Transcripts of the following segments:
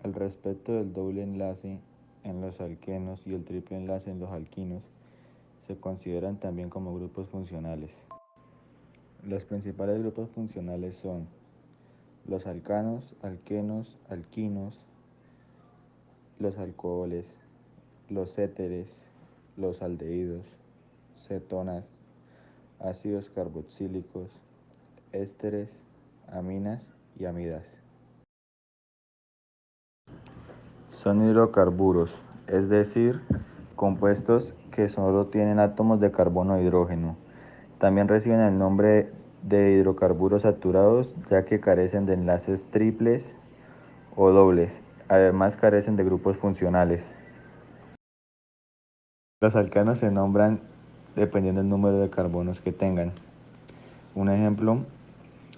Al respecto del doble enlace en los alquenos y el triple enlace en los alquinos, se consideran también como grupos funcionales. Los principales grupos funcionales son los alcanos, alquenos, alquinos, los alcoholes, los éteres, los aldehídos, cetonas, ácidos carboxílicos, ésteres, aminas y amidas. Son hidrocarburos, es decir, compuestos que solo tienen átomos de carbono e hidrógeno. También reciben el nombre de hidrocarburos saturados, ya que carecen de enlaces triples o dobles. Además, carecen de grupos funcionales. Los alcanos se nombran dependiendo del número de carbonos que tengan. Un ejemplo,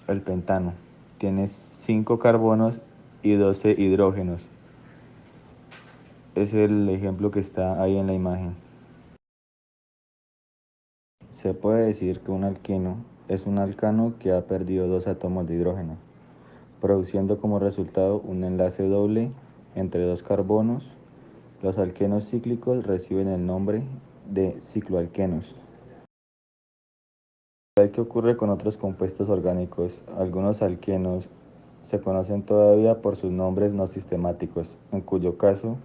el pentano tiene 5 carbonos y 12 hidrógenos. Es el ejemplo que está ahí en la imagen. Se puede decir que un alqueno es un alcano que ha perdido 2 átomos de hidrógeno, produciendo como resultado un enlace doble entre 2 carbonos. Los alquenos cíclicos reciben el nombre de cicloalquenos. ¿Qué ocurre con otros compuestos orgánicos? Algunos alquenos se conocen todavía por sus nombres no sistemáticos, en cuyo caso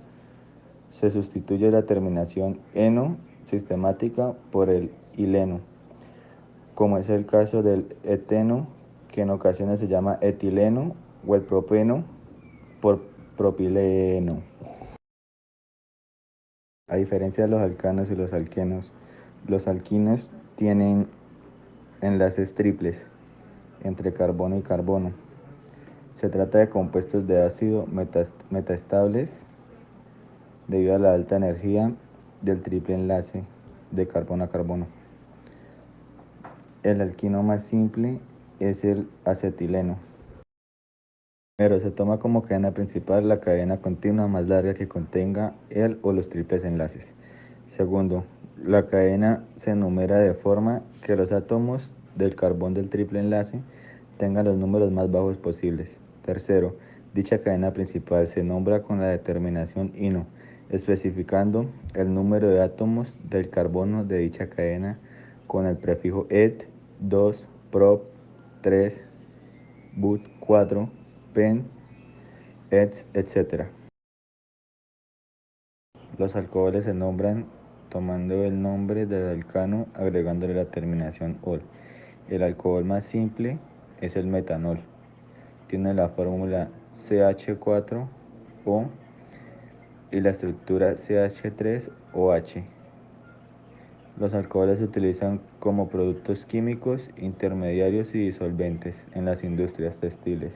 se sustituye la terminación eno sistemática por el ileno, como es el caso del eteno, que en ocasiones se llama etileno, o el propeno por propileno. A diferencia de los alcanos y los alquenos, los alquinos tienen enlaces triples entre carbono y carbono. Se trata de compuestos de ácido metaestables debido a la alta energía del triple enlace de carbono a carbono. El alquino más simple es el acetileno. Primero, se toma como cadena principal la cadena continua más larga que contenga el o los triples enlaces. Segundo, la cadena se numera de forma que los átomos del carbón del triple enlace tengan los números más bajos posibles. Tercero, dicha cadena principal se nombra con la determinación INO, especificando el número de átomos del carbono de dicha cadena con el prefijo et, 2, prop, 3, but, 4, pen, etc. Los alcoholes se nombran tomando el nombre del alcano agregándole la terminación ol. El alcohol más simple es el metanol. Tiene la fórmula CH4O y la estructura CH3OH. Los alcoholes se utilizan como productos químicos, intermediarios y disolventes en las industrias textiles,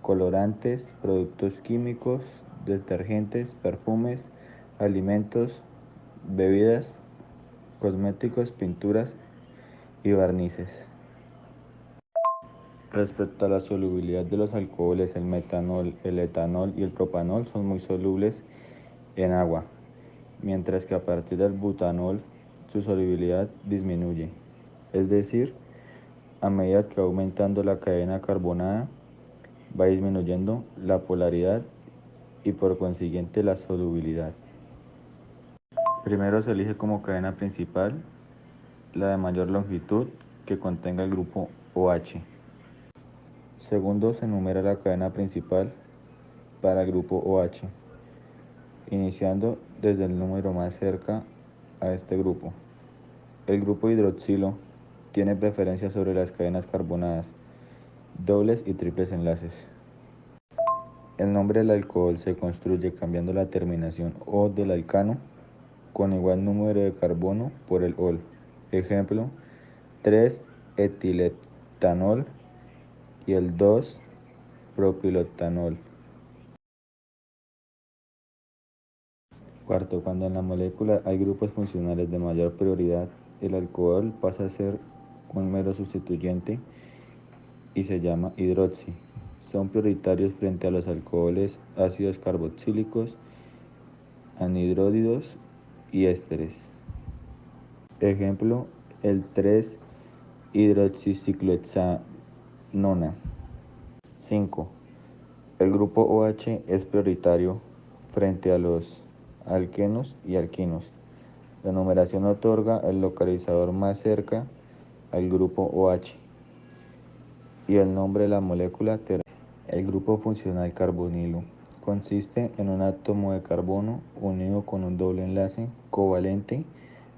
colorantes, productos químicos, detergentes, perfumes, alimentos, bebidas, cosméticos, pinturas y barnices. Respecto a la solubilidad de los alcoholes, el metanol, el etanol y el propanol son muy solubles en agua, mientras que a partir del butanol su solubilidad disminuye. Es decir, a medida que va aumentando la cadena carbonada, va disminuyendo la polaridad y por consiguiente la solubilidad. Primero se elige como cadena principal la de mayor longitud que contenga el grupo OH. Segundo, se enumera la cadena principal para el grupo OH, iniciando desde el número más cerca a este grupo. El grupo hidroxilo tiene preferencia sobre las cadenas carbonadas, dobles y triples enlaces. El nombre del alcohol se construye cambiando la terminación O del alcano con igual número de carbono por el ol. Ejemplo, 3-etiletanol y el 2-propilotanol. Cuarto, cuando en la molécula hay grupos funcionales de mayor prioridad, el alcohol pasa a ser un mero sustituyente y se llama hidroxi. Son prioritarios frente a los alcoholes ácidos carboxílicos, anhidródidos y ésteres. Ejemplo, el 3-hidroxiciclohexanona. 5. El grupo OH es prioritario frente a los alquenos y alquinos. La numeración otorga el localizador más cerca al grupo OH y el nombre de la molécula. El grupo funcional carbonilo consiste en un átomo de carbono unido con un doble enlace covalente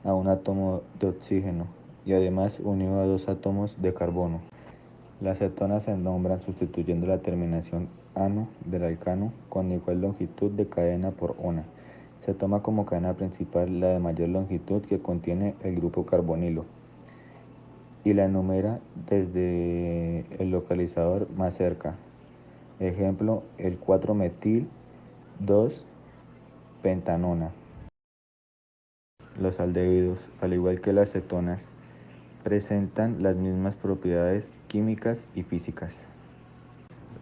a un átomo de oxígeno y además unido a dos átomos de carbono. Las cetonas se nombran sustituyendo la terminación ano del alcano con igual longitud de cadena por una. Se toma como cadena principal la de mayor longitud que contiene el grupo carbonilo y la enumera desde el localizador más cerca. Ejemplo, el 4-metil-2-pentanona. Los aldehídos, al igual que las cetonas, presentan las mismas propiedades químicas y físicas.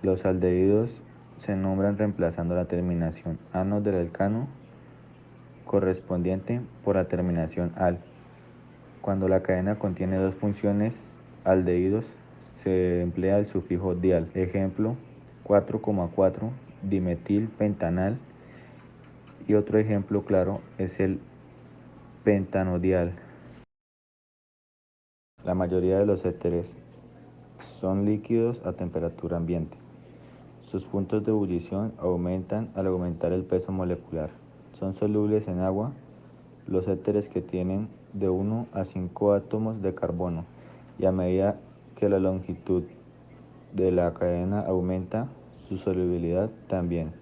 Los aldehídos se nombran reemplazando la terminación ano del alcano correspondiente por la terminación al. Cuando la cadena contiene dos funciones aldehídos, se emplea el sufijo dial. Ejemplo, 4,4-dimetilpentanal. Y otro ejemplo claro es el pentanodial. La mayoría de los éteres son líquidos a temperatura ambiente. Sus puntos de ebullición aumentan al aumentar el peso molecular. Son solubles en agua los éteres que tienen de 1 a 5 átomos de carbono, y a medida que la longitud de la cadena aumenta, su solubilidad también.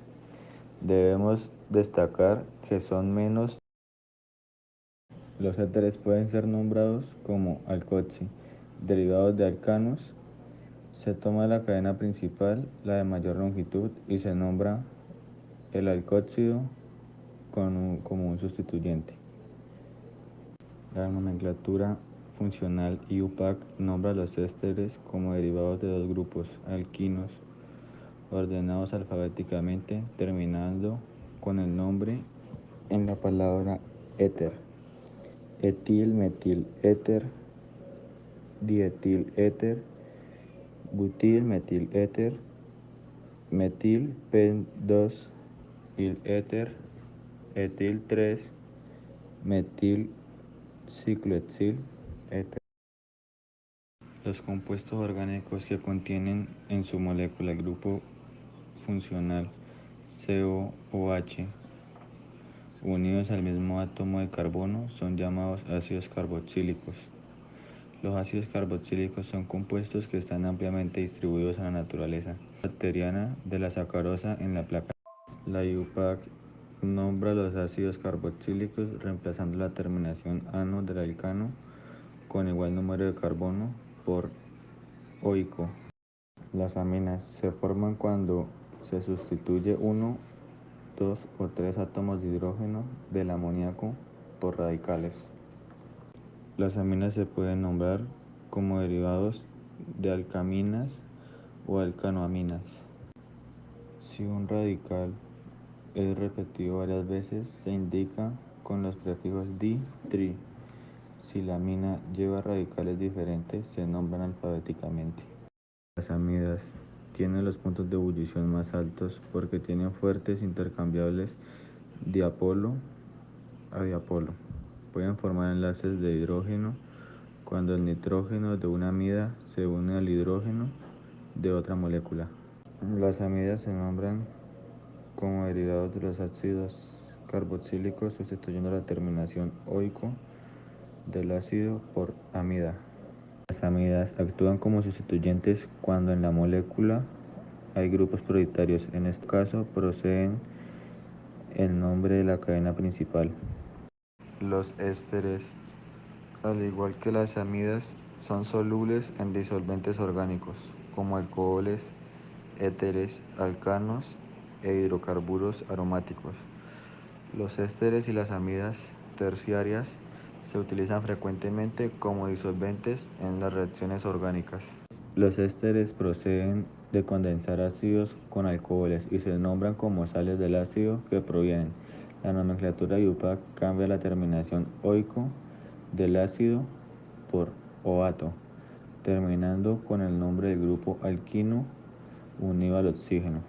Debemos destacar que son menos. Los éteres pueden ser nombrados como alcoxi, derivados de alcanos. Se toma la cadena principal, la de mayor longitud, y se nombra el alcóxido como un sustituyente. La nomenclatura funcional IUPAC nombra a los ésteres como derivados de dos grupos alquinos ordenados alfabéticamente, terminando con el nombre en la palabra éter: etil, metil, éter, dietil, éter, butil, metil, éter, metil, pen-2, il éter, etil 3, metil, cicloetil, éter. Los compuestos orgánicos que contienen en su molécula el grupo funcional COOH unidos al mismo átomo de carbono son llamados ácidos carboxílicos. Los ácidos carboxílicos son compuestos que están ampliamente distribuidos en la naturaleza bacteriana de la sacarosa en la placa. La IUPAC nombra los ácidos carboxílicos reemplazando la terminación ano del alcano con igual número de carbono por oico. Las aminas se forman cuando se sustituye uno, dos o tres átomos de hidrógeno del amoníaco por radicales. Las aminas se pueden nombrar como derivados de alcaminas o alcanoaminas. Si un radical es repetido varias veces, se indica con los prefijos di, tri. Si la amina lleva radicales diferentes, se nombran alfabéticamente. Las amidas tienen los puntos de ebullición más altos porque tienen fuertes intercambiables dipolo a dipolo. Pueden formar enlaces de hidrógeno cuando el nitrógeno de una amida se une al hidrógeno de otra molécula. Las amidas se nombran como derivados de los ácidos carboxílicos sustituyendo la terminación oico del ácido por amida. Las amidas actúan como sustituyentes cuando en la molécula hay grupos prioritarios. En este caso proceden el nombre de la cadena principal. Los ésteres, al igual que las amidas, son solubles en disolventes orgánicos como alcoholes, éteres, alcanos e hidrocarburos aromáticos. Los ésteres y las amidas terciarias se utilizan frecuentemente como disolventes en las reacciones orgánicas. Los ésteres proceden de condensar ácidos con alcoholes y se nombran como sales del ácido que provienen. La nomenclatura IUPAC cambia la terminación oico del ácido por oato, terminando con el nombre del grupo alquino unido al oxígeno.